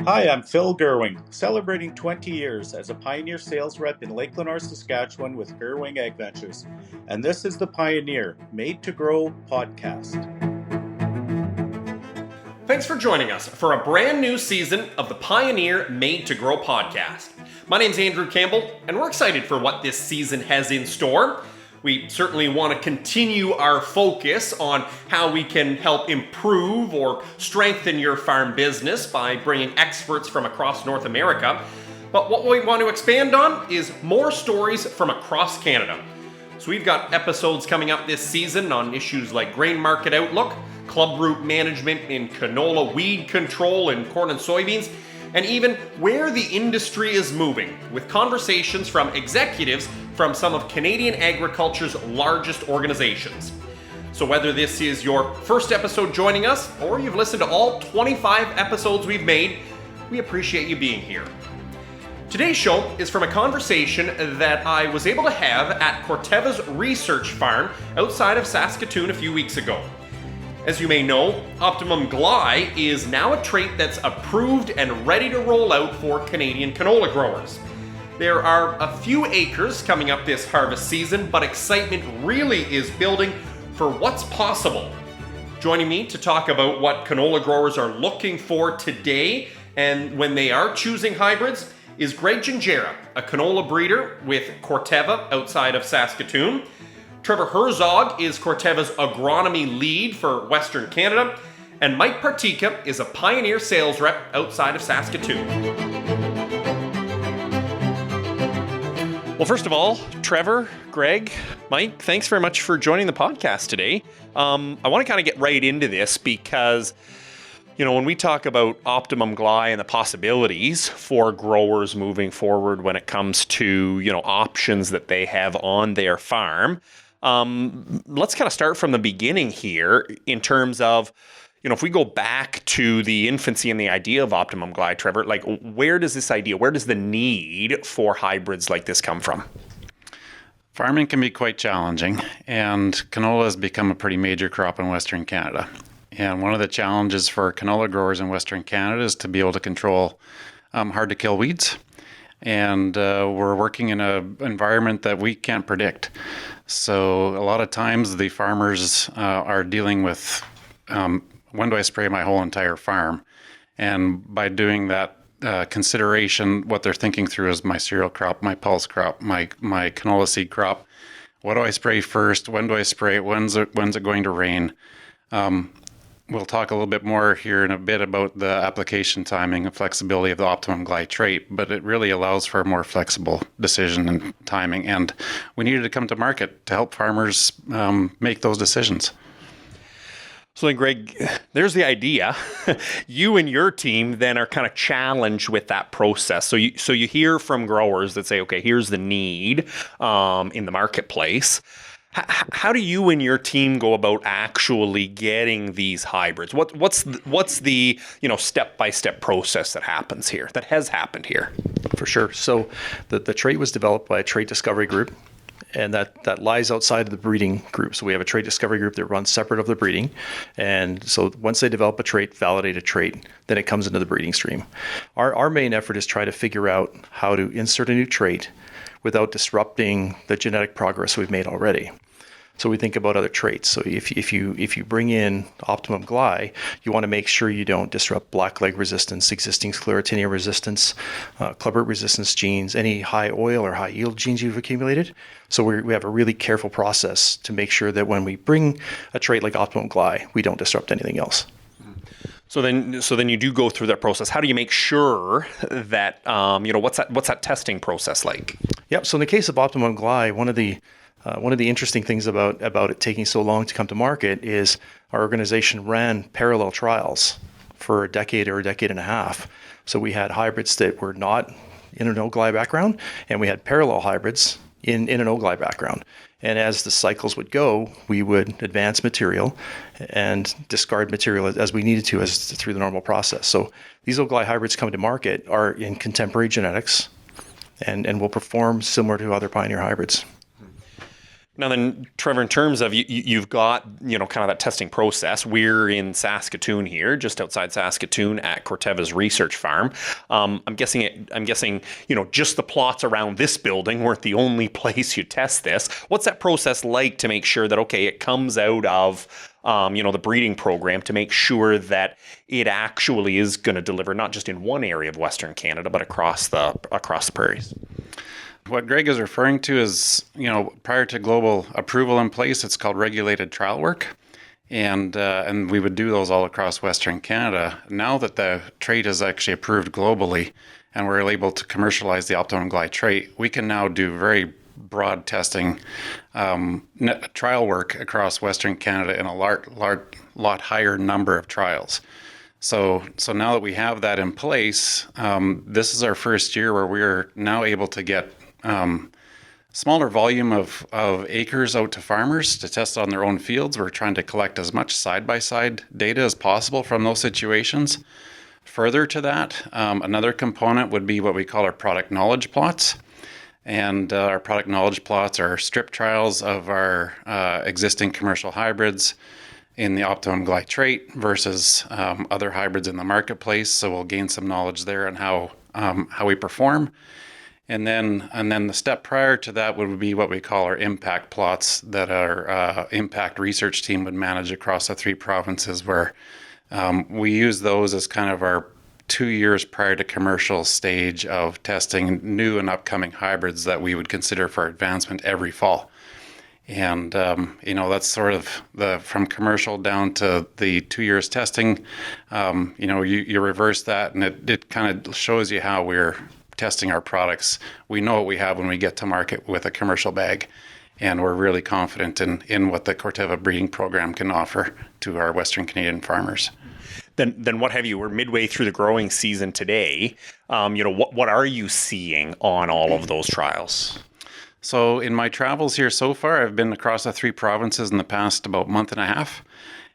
Hi, I'm Phil Gerwing, celebrating 20 years as a Pioneer sales rep in Lake Lenore, Saskatchewan with Gerwing Ag Ventures. And this is the Pioneer Made to Grow podcast. Thanks for joining us for a brand new season of the Pioneer Made to Grow podcast. My name's Andrew Campbell, and we're excited for what this season has in store. We certainly want to continue our focus on how we can help improve or strengthen your farm business by bringing experts from across North America. But what we want to expand on is more stories from across Canada. So we've got episodes coming up this season on issues like grain market outlook, club root management in canola, weed control in corn and soybeans, and even where the industry is moving, with conversations from executives from some of Canadian agriculture's largest organizations. So whether this is your first episode joining us, or you've listened to all 25 episodes we've made, we appreciate you being here. Today's show is from a conversation that I was able to have at Corteva's research farm outside of Saskatoon a few weeks ago. As you may know, Optimum GLY is now a trait that's approved and ready to roll out for Canadian canola growers. There are a few acres coming up this harvest season, but excitement really is building for what's possible. Joining me to talk about what canola growers are looking for today and when they are choosing hybrids is Greg Gingera, a canola breeder with Corteva outside of Saskatoon. Trevor Herzog is Corteva's Agronomy lead for Western Canada, and Mike Partyka is a Pioneer sales rep outside of Saskatoon. Well, first of all, Trevor, Greg, Mike, thanks very much for joining the podcast today. I want to kind of get right into this because, when we talk about Optimum GLY and the possibilities for growers moving forward when it comes to, options that they have on their farm, let's kind of start from the beginning here in terms of, if we go back to the infancy and the idea of Optimum GLY, Trevor, where does the need for hybrids like this come from? Farming can be quite challenging, and canola has become a pretty major crop in Western Canada. And one of the challenges for canola growers in Western Canada is to be able to control hard-to-kill weeds. And we're working in an environment that we can't predict. So a lot of times the farmers are dealing with, when do I spray my whole entire farm? And by doing that consideration, what they're thinking through is my cereal crop, my pulse crop, my canola seed crop. What do I spray first? When do I spray it? When's it going to rain? We'll talk a little bit more here in a bit about the application timing and flexibility of the Optimum GLY trait, but it really allows for a more flexible decision and timing. And we needed to come to market to help farmers make those decisions. So then, Greg, there's the idea. You and your team then are kind of challenged with that process. So you hear from growers that say, okay, here's the need in the marketplace. How do you and your team go about actually getting these hybrids? What's the step-by-step process that has happened here? For sure. So the trait was developed by a trait discovery group, and that lies outside of the breeding group. So we have a trait discovery group that runs separate of the breeding. And so once they develop a trait, validate a trait, then it comes into the breeding stream. Our main effort is try to figure out how to insert a new trait without disrupting the genetic progress we've made already. So we think about other traits. So if you bring in Optimum GLY, you want to make sure you don't disrupt blackleg resistance, existing sclerotinia resistance, clubroot resistance genes, any high oil or high yield genes you've accumulated. So we have a really careful process to make sure that when we bring a trait like Optimum GLY, we don't disrupt anything else. So then you do go through that process. How do you make sure that what's that testing process like? Yep. So in the case of Optimum GLY, one of the interesting things about it taking so long to come to market is our organization ran parallel trials for a decade or a decade and a half. So we had hybrids that were not in an O-GLY background, and we had parallel hybrids in an O-GLY background. And as the cycles would go, we would advance material and discard material as we needed to through the normal process. So these O-GLY hybrids coming to market are in contemporary genetics and will perform similar to other Pioneer hybrids. Now then, Trevor, in terms of you've got, kind of that testing process. We're in Saskatoon here, just outside Saskatoon at Corteva's research farm. I'm guessing, just the plots around this building weren't the only place you test this. What's that process like to make sure that, okay, it comes out of, the breeding program to make sure that it actually is going to deliver not just in one area of Western Canada, but across the prairies? What Greg is referring to is, prior to global approval in place, it's called regulated trial work. And we would do those all across Western Canada. Now that the trait is actually approved globally and we're able to commercialize the Optimum GLY trait, we can now do very broad testing, trial work across Western Canada in a lot higher number of trials. So now that we have that in place, this is our first year where we're now able to get smaller volume of acres out to farmers to test on their own fields. We're trying to collect as much side-by-side data as possible from those situations. Further to that, another component would be what we call our product knowledge plots. And our product knowledge plots are strip trials of our existing commercial hybrids in the Optimum GLY trait versus other hybrids in the marketplace. So we'll gain some knowledge there on how we perform. And then the step prior to that would be what we call our impact plots that our impact research team would manage across the 3 provinces, where we use those as kind of our 2 years prior to commercial stage of testing new and upcoming hybrids that we would consider for advancement every fall. And, that's sort of from commercial down to the 2 years testing. You reverse that, and it kind of shows you how we're testing our products. We know what we have when we get to market with a commercial bag, and we're really confident in what the Corteva breeding program can offer to our Western Canadian farmers. Then what have you? We're midway through the growing season today. What are you seeing on all of those trials? So in my travels here so far, I've been across the 3 provinces in the past about month and a half.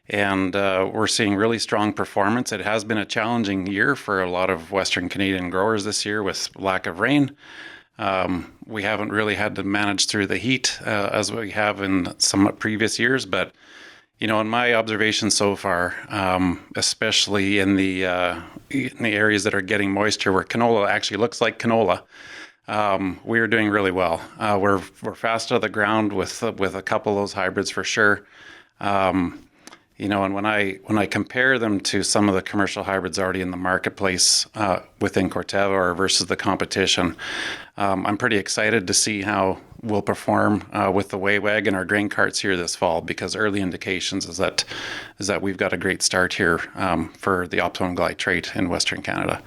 And we're seeing really strong performance. It has been a challenging year for a lot of Western Canadian growers this year with lack of rain. We haven't really had to manage through the heat as we have in some previous years. But, in my observations so far, especially in the areas that are getting moisture where canola actually looks like canola, we are doing really well. We're fast out of the ground with a couple of those hybrids for sure. And when I compare them to some of the commercial hybrids already in the marketplace within Corteva or versus the competition, I'm pretty excited to see how we'll perform with the weigh wagon or grain carts here this fall, because early indications is that we've got a great start here for the Optimum GLY trait in Western Canada.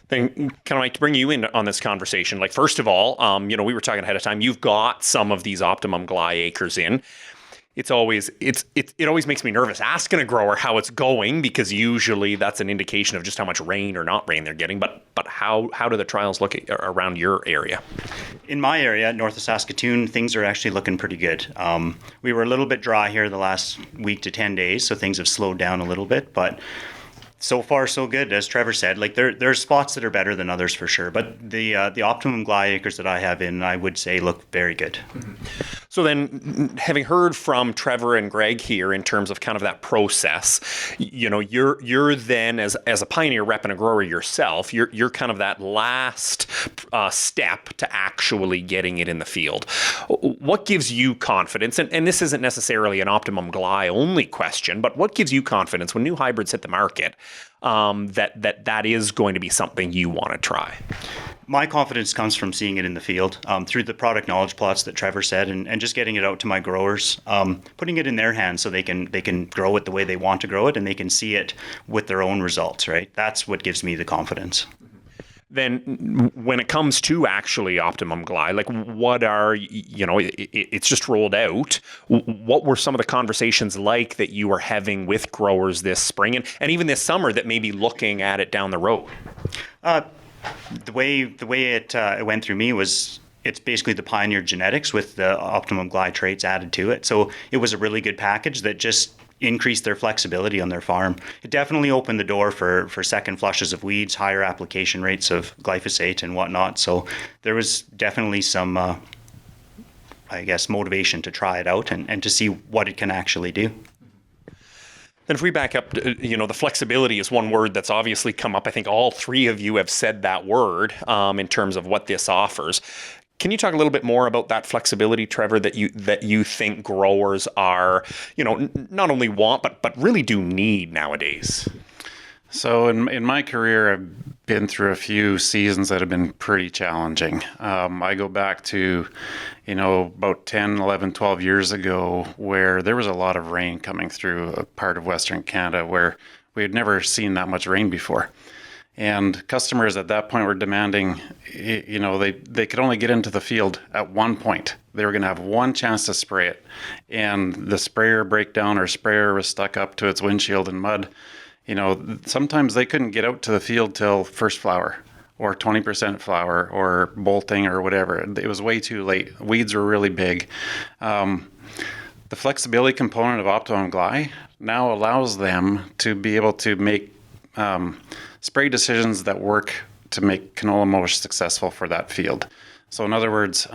Then can I bring you in on this conversation? Like, first of all, we were talking ahead of time. You've got some of these Optimum GLY acres in. It always makes me nervous asking a grower how it's going, because usually that's an indication of just how much rain or not rain they're getting. But how do the trials look around your area? In my area, north of Saskatoon, things are actually looking pretty good. We were a little bit dry here the last week to 10 days, so things have slowed down a little bit. But so far, so good. As Trevor said, like there's spots that are better than others for sure. But the Optimum GLY acres that I have in, I would say, look very good. Mm-hmm. So then, having heard from Trevor and Greg here in terms of kind of that process, you're then as a pioneer rep and a grower yourself, you're kind of that last step to actually getting it in the field. What gives you confidence? And this isn't necessarily an Optimum GLY only question, but what gives you confidence when new hybrids hit the market that is going to be something you want to try? My confidence comes from seeing it in the field through the product knowledge plots that Trevor said, and just getting it out to my growers, putting it in their hands so they can grow it the way they want to grow it, and they can see it with their own results, right? That's what gives me the confidence. Then when it comes to actually Optimum GLY, like what are, it's just rolled out. What were some of the conversations like that you were having with growers this spring and even this summer that may be looking at it down the road? The way it went through me was it's basically the Pioneer genetics with the Optimum GLY traits added to it. So it was a really good package that just increased their flexibility on their farm. It definitely opened the door for second flushes of weeds, higher application rates of glyphosate and whatnot. So there was definitely some, I guess, motivation to try it out and to see what it can actually do. Then if we back up, the flexibility is one word that's obviously come up. I think all three of you have said that word in terms of what this offers. Can you talk a little bit more about that flexibility, Trevor, that you think growers are, not only want, but really do need nowadays? So in my career, I've been through a few seasons that have been pretty challenging. I go back to, about 10, 11, 12 years ago, where there was a lot of rain coming through a part of Western Canada where we had never seen that much rain before. And customers at that point were demanding, they could only get into the field at one point. They were going to have one chance to spray it. And the sprayer breakdown or sprayer was stuck up to its windshield in mud. Sometimes they couldn't get out to the field till first flower or 20% flower or bolting or whatever. It was way too late. Weeds were really big. The flexibility component of Optimum GLY now allows them to be able to make spray decisions that work to make canola most successful for that field. So in other words,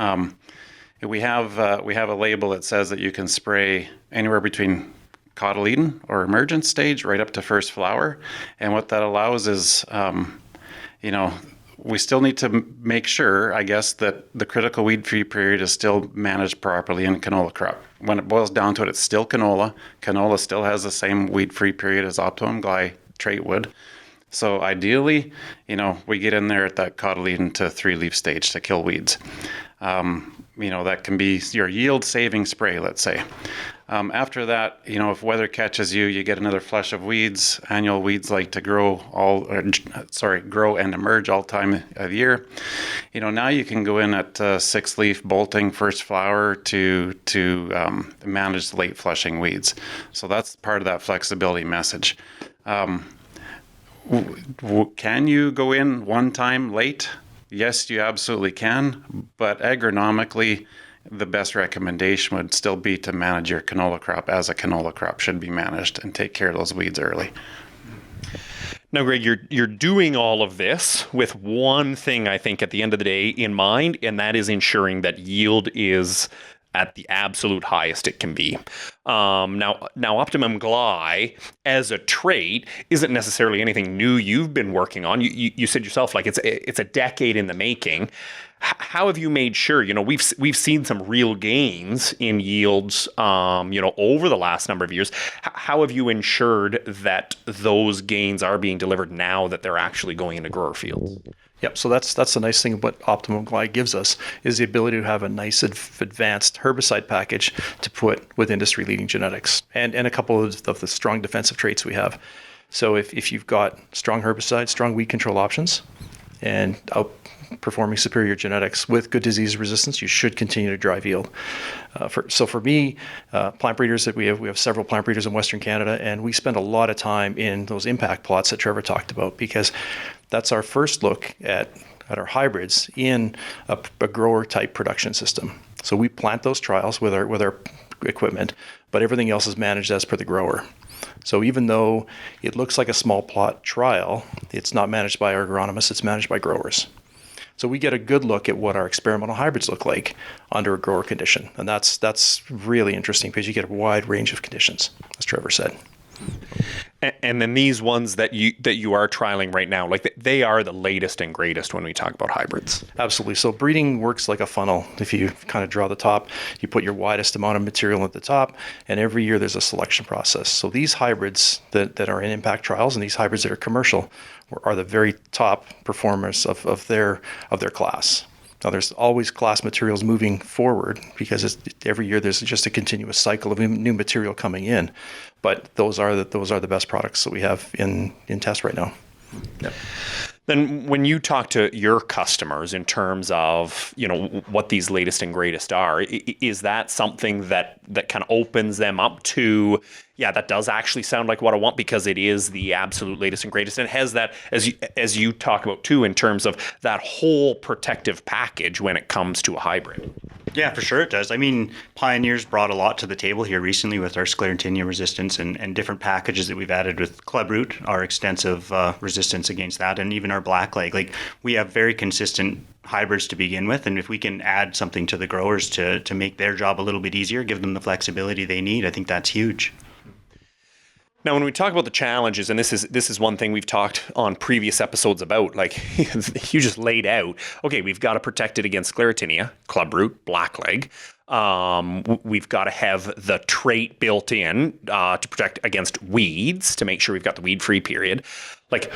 we have a label that says that you can spray anywhere between cotyledon or emergence stage right up to first flower. And what that allows is, we still need to make sure, I guess, that the critical weed-free period is still managed properly in canola crop. When it boils down to it, it's still canola. Canola still has the same weed-free period as Optimum GLY trait would. So ideally, we get in there at that cotyledon to 3-leaf stage to kill weeds. That can be your yield-saving spray, let's say. After that, if weather catches you, you get another flush of weeds. Annual weeds like to grow and emerge all time of year. Now you can go in at 6-leaf bolting first flower to manage the late flushing weeds. So that's part of that flexibility message. Can you go in one time late? Yes, you absolutely can, but agronomically, the best recommendation would still be to manage your canola crop as a canola crop should be managed and take care of those weeds early. Now, Greg, you're doing all of this with one thing, I think, at the end of the day in mind, and that is ensuring that yield is at the absolute highest it can be. Now, Optimum GLY as a trait isn't necessarily anything new you've been working on. You said yourself, like it's a decade in the making. How have you made sure? We've seen some real gains in yields, over the last number of years. How have you ensured that those gains are being delivered now that they're actually going into grower fields? Yep. So that's the nice thing what Optimum GLY gives us is the ability to have a nice advanced herbicide package to put with industry-leading genetics and a couple of the strong defensive traits we have. So if you've got strong herbicides, strong weed control options, and outperforming superior genetics with good disease resistance, you should continue to drive yield. For me, plant breeders that we have several plant breeders in Western Canada, and we spend a lot of time in those impact plots that Trevor talked about because that's our first look at our hybrids in a grower type production system. So we plant those trials with our equipment, but everything else is managed as per the grower. So even though it looks like a small plot trial, it's not managed by our agronomists, it's managed by growers. So we get a good look at what our experimental hybrids look like under a grower condition. And that's really interesting because you get a wide range of conditions, as Trevor said. And then these ones that you are trialing right now, like they are the latest and greatest when we talk about hybrids. Absolutely. So breeding works like a funnel. If you kind of draw the top, you put your widest amount of material at the top, and every year there's a selection process. So these hybrids that are in impact trials and these hybrids that are commercial are the very top performers of their class. Now, there's always class materials moving forward because every year there's just a continuous cycle of new material coming in. But those are the best products that we have in test right now. Yep. Then when you talk to your customers in terms of, what these latest and greatest are, is that something that kind of opens them up to, yeah, that does actually sound like what I want, because it is the absolute latest and greatest, and it has that, as you talk about too, in terms of that whole protective package when it comes to a hybrid. Yeah, for sure it does. I mean, Pioneer's brought a lot to the table here recently with our sclerotinia resistance and different packages that we've added with clubroot, our extensive resistance against that, and even our blackleg. Like, we have very consistent hybrids to begin with, and if we can add something to the growers to make their job a little bit easier, give them the flexibility they need, I think that's huge. Now, when we talk about the challenges, and this is one thing we've talked on previous episodes about, like you just laid out, okay, we've got to protect it against sclerotinia, clubroot, blackleg. We've got to have the trait built in to protect against weeds, to make sure we've got the weed-free period. Like,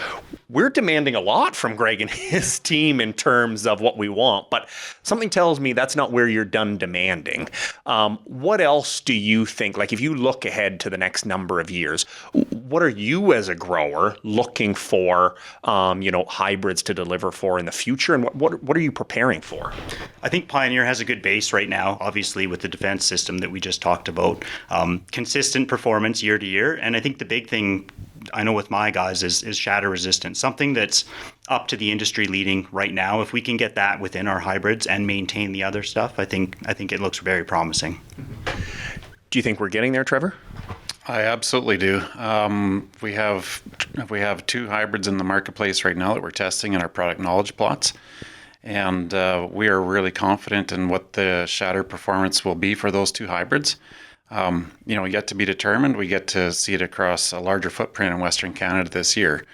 we're demanding a lot from Greg and his team in terms of what we want, but something tells me that's not where you're done demanding. What else do you think, like if you look ahead to the next number of years, what are you as a grower looking for, hybrids to deliver for in the future, and what are you preparing for? I think Pioneer has a good base right now, obviously with the defense system that we just talked about. Consistent performance year to year, and I think the big thing I know with my guys is shatter resistance, something that's up to the industry leading right now. If we can get that within our hybrids and maintain the other stuff, I think it looks very promising. Do you think we're getting there, Trevor? I absolutely do. We have 2 hybrids in the marketplace right now that we're testing in our product knowledge plots, and we are really confident in what the shatter performance will be for those 2 hybrids. Yet to be determined. We get to see it across a larger footprint in Western Canada this year.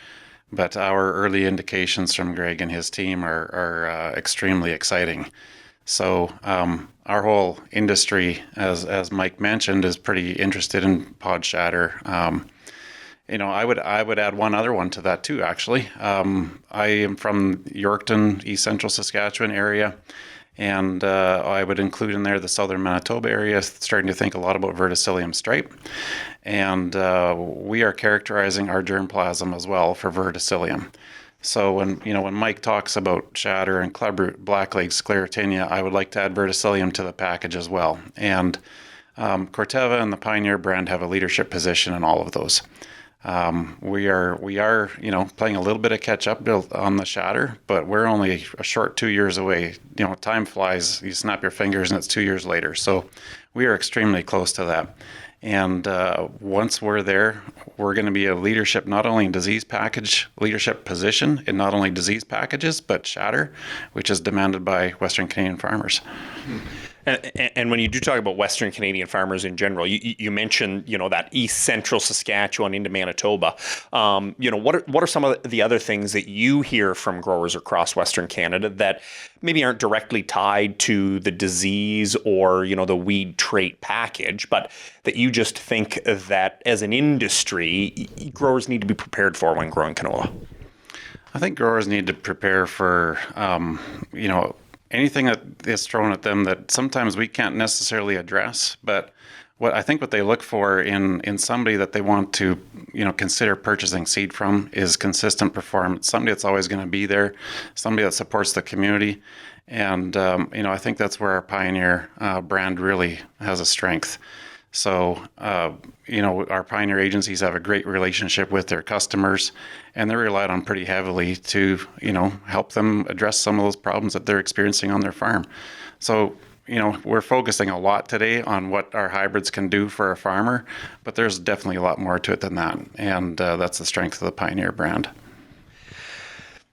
But our early indications from Greg and his team are extremely exciting. So our whole industry, as Mike mentioned, is pretty interested in pod shatter. I would add one other one to that too, actually. I am from Yorkton, East Central Saskatchewan area. And I would include in there the southern Manitoba area, starting to think a lot about verticillium stripe. And we are characterizing our germplasm as well for verticillium. So when Mike talks about shatter and clubroot, blackleg, sclerotinia, I would like to add verticillium to the package as well. And Corteva and the Pioneer brand have a leadership position in all of those. We are playing a little bit of catch up on the shatter, but we're only a short 2 years away. Time flies. You snap your fingers and it's 2 years later. So we are extremely close to that. And once we're there, we're going to be a leadership, not only in disease package, leadership position in not only disease packages, but shatter, which is demanded by Western Canadian farmers. And when you do talk about Western Canadian farmers in general, you mentioned, that East Central Saskatchewan into Manitoba. What are some of the other things that you hear from growers across Western Canada that maybe aren't directly tied to the disease or, the weed trait package, but that you just think that as an industry, growers need to be prepared for when growing canola? I think growers need to prepare for, anything that is thrown at them that sometimes we can't necessarily address, but what they look for in somebody that they want to, consider purchasing seed from is consistent performance, somebody that's always going to be there, somebody that supports the community. And, I think that's where our Pioneer brand really has a strength. So, our Pioneer agencies have a great relationship with their customers, and they're relied on pretty heavily to, help them address some of those problems that they're experiencing on their farm. So, we're focusing a lot today on what our hybrids can do for a farmer, but there's definitely a lot more to it than that. And that's the strength of the Pioneer brand.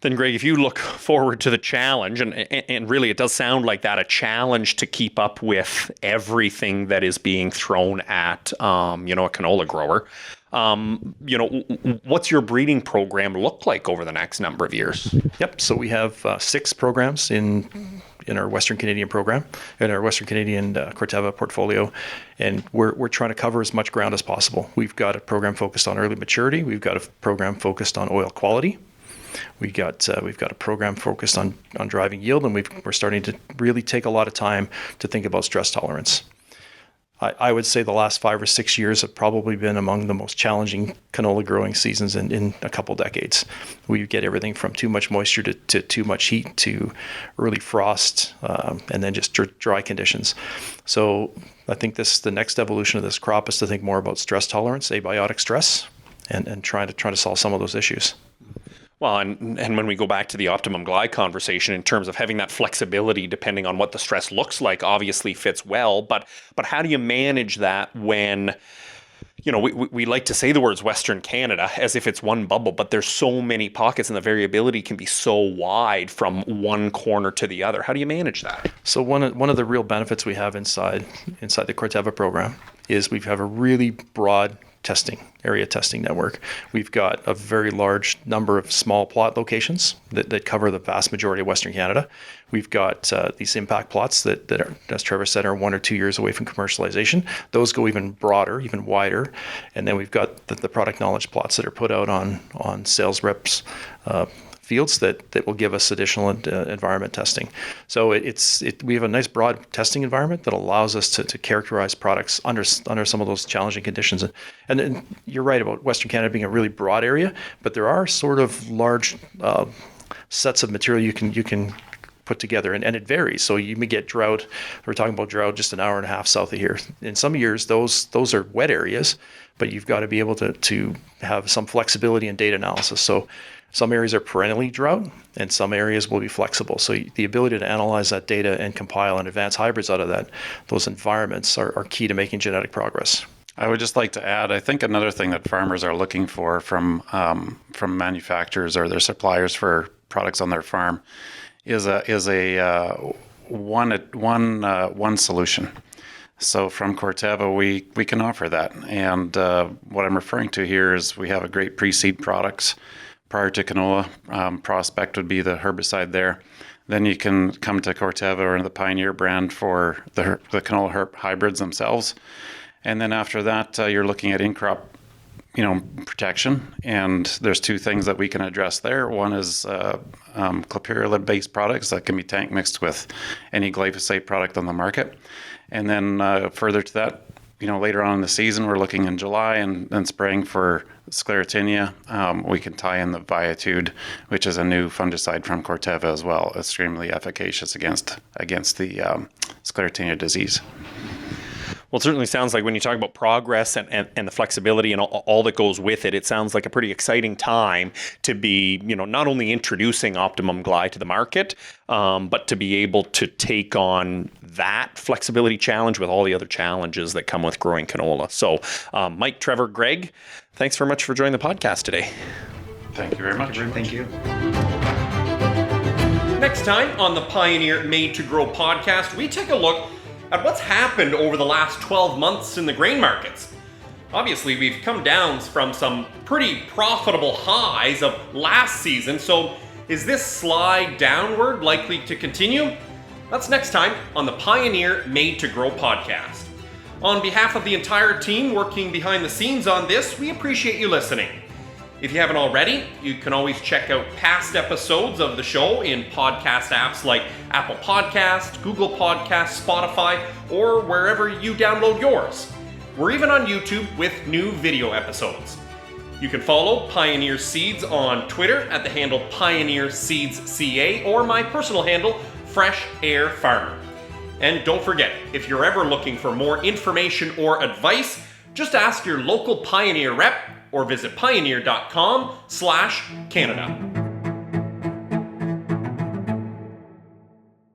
Then, Greg, if you look forward to the challenge, and really it does sound like that, a challenge to keep up with everything that is being thrown at, a canola grower, what's your breeding program look like over the next number of years? Yep. So we have 6 programs in our Western Canadian program, in our Western Canadian Corteva portfolio, and we're trying to cover as much ground as possible. We've got a program focused on early maturity. We've got a program focused on oil quality. We've got a program focused on driving yield, and we're starting to really take a lot of time to think about stress tolerance. I would say the last 5 or 6 years have probably been among the most challenging canola growing seasons in a couple decades. We get everything from too much moisture to too much heat to early frost, and then just dry conditions. So I think the next evolution of this crop is to think more about stress tolerance, abiotic stress, and try to solve some of those issues. Well, and when we go back to the Optimum GLY conversation in terms of having that flexibility depending on what the stress looks like, obviously fits well. But how do you manage that when, we like to say the words Western Canada as if it's one bubble, but there's so many pockets and the variability can be so wide from one corner to the other. How do you manage that? So one of the real benefits we have inside the Corteva program is we have a really broad area testing network. We've got a very large number of small plot locations that cover the vast majority of Western Canada. We've got these impact plots that are, as Trevor said, are 1 or 2 years away from commercialization. Those go even broader, even wider. And then we've got the product knowledge plots that are put out on sales reps fields that will give us additional environment testing. So we have a nice broad testing environment that allows us to characterize products under some of those challenging conditions. And you're right about Western Canada being a really broad area, but there are sort of large sets of material you can put together, and it varies. So you may get drought. We're talking about drought just an hour and a half south of here. In some years, those are wet areas, but you've got to be able to have some flexibility in data analysis. So some areas are perennially drought, and some areas will be flexible. So the ability to analyze that data and compile and advance hybrids out of those environments are key to making genetic progress. I would just like to add, I think another thing that farmers are looking for from manufacturers or their suppliers for products on their farm is a one solution. So from Corteva, we can offer that. And what I'm referring to here is we have a great pre-seed products. Prior to canola, Prospect would be the herbicide there. Then you can come to Corteva or the Pioneer brand for the canola hybrids themselves. And then after that, you're looking at in-crop, protection. And there's 2 things that we can address there. One is clopyralid-based products that can be tank mixed with any glyphosate product on the market. And then further to that, later on in the season, we're looking in July and spraying for sclerotinia. We can tie in the Viatude, which is a new fungicide from Corteva as well, extremely efficacious against the sclerotinia disease. Well, it certainly sounds like when you talk about progress and the flexibility and all that goes with it, it sounds like a pretty exciting time to be, not only introducing Optimum GLY to the market, but to be able to take on that flexibility challenge with all the other challenges that come with growing canola. So, Mike, Trevor, Greg, thanks very much for joining the podcast today. Thank you very much. Thank you. Next time on the Pioneer Made to Grow podcast, we take a look at what's happened over the last 12 months in the grain markets. Obviously, we've come down from some pretty profitable highs of last season, so is this slide downward likely to continue? That's next time on the Pioneer Made to Grow podcast. On behalf of the entire team working behind the scenes on this, we appreciate you listening. If you haven't already, you can always check out past episodes of the show in podcast apps like Apple Podcasts, Google Podcasts, Spotify, or wherever you download yours. We're even on YouTube with new video episodes. You can follow Pioneer Seeds on Twitter at the handle Pioneer Seeds CA or my personal handle, Fresh Air Farmer. And don't forget, if you're ever looking for more information or advice, just ask your local Pioneer rep or visit pioneer.com/Canada.